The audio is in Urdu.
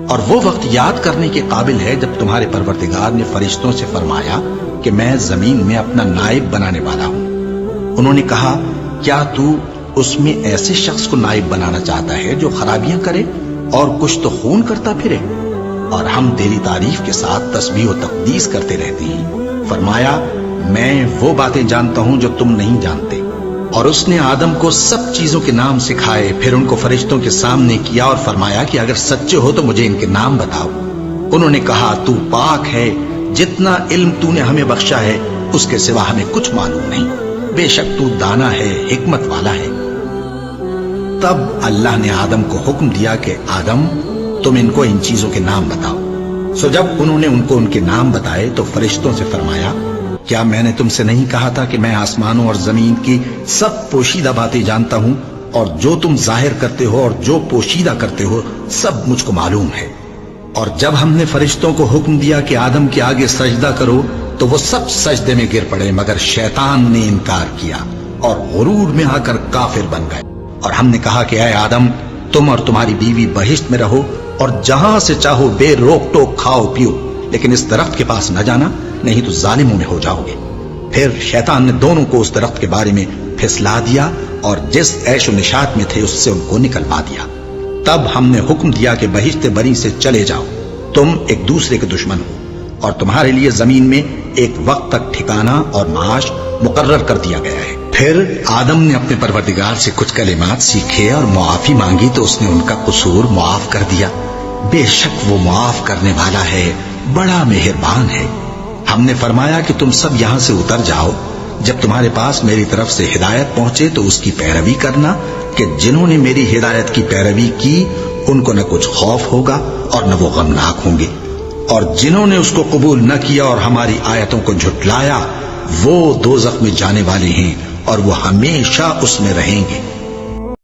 اور وہ وقت یاد کرنے کے قابل ہے جب تمہارے پروردگار نے فرشتوں سے فرمایا کہ میں زمین میں اپنا نائب بنانے والا ہوں۔ انہوں نے کہا کیا تو اس میں ایسے شخص کو نائب بنانا چاہتا ہے جو خرابیاں کرے اور کچھ تو خون کرتا پھرے؟ اور ہم تیری تعریف کے ساتھ تسبیح و تقدیس کرتے رہتے ہیں۔ فرمایا میں وہ باتیں جانتا ہوں جو تم نہیں جانتے۔ اور اس نے آدم کو سب چیزوں کے نام سکھائے، پھر ان کو فرشتوں کے سامنے کیا اور فرمایا کہ اگر سچے ہو تو مجھے ان کے نام بتاؤ۔ انہوں نے کہا تو پاک ہے، جتنا علم تو نے ہمیں بخشا ہے اس کے سوا ہمیں کچھ معلوم نہیں، بے شک تو دانا ہے، حکمت والا ہے۔ تب اللہ نے آدم کو حکم دیا کہ آدم تم ان کو ان چیزوں کے نام بتاؤ۔ سو جب انہوں نے ان کو ان کے نام بتائے تو فرشتوں سے فرمایا کیا میں نے تم سے نہیں کہا تھا کہ میں آسمانوں اور زمین کی سب پوشیدہ باتیں جانتا ہوں، اور جو تم ظاہر کرتے ہو اور جو پوشیدہ کرتے ہو سب مجھ کو معلوم ہے۔ اور جب ہم نے فرشتوں کو حکم دیا کہ آدم کے آگے سجدہ کرو تو وہ سب سجدے میں گر پڑے مگر شیطان نے انکار کیا اور غرور میں آ کر کافر بن گئے۔ اور ہم نے کہا کہ اے آدم تم اور تمہاری بیوی بہشت میں رہو اور جہاں سے چاہو بے روک ٹوک کھاؤ پیو، لیکن اس درخت کے پاس نہ جانا نہیں تو ظالموں میں ہو جاؤ گے۔ پھر شیطان نے دونوں کو اس درخت کے بارے میں پھسلا دیا اور جس عیش و نشاط میں تھے اس سے ان کو نکلوا دیا۔ تب ہم نے حکم دیا کہ بہشت بری سے چلے جاؤ، تم ایک دوسرے کے دشمن ہو، اور تمہارے لیے زمین میں ایک وقت تک ٹھکانہ اور معاش مقرر کر دیا گیا ہے۔ پھر آدم نے اپنے پروردگار سے کچھ کلمات سیکھے اور معافی مانگی تو اس نے ان کا قصور معاف کر دیا۔ بے شک وہ معاف کرنے والا ہے، بڑا مہربان ہے۔ ہم نے فرمایا کہ تم سب یہاں سے اتر جاؤ، جب تمہارے پاس میری طرف سے ہدایت پہنچے تو اس کی پیروی کرنا کہ جنہوں نے میری ہدایت کی پیروی کی ان کو نہ کچھ خوف ہوگا اور نہ وہ غمناک ہوں گے، اور جنہوں نے اس کو قبول نہ کیا اور ہماری آیتوں کو جھٹلایا وہ دوزخ میں جانے والے ہیں اور وہ ہمیشہ اس میں رہیں گے۔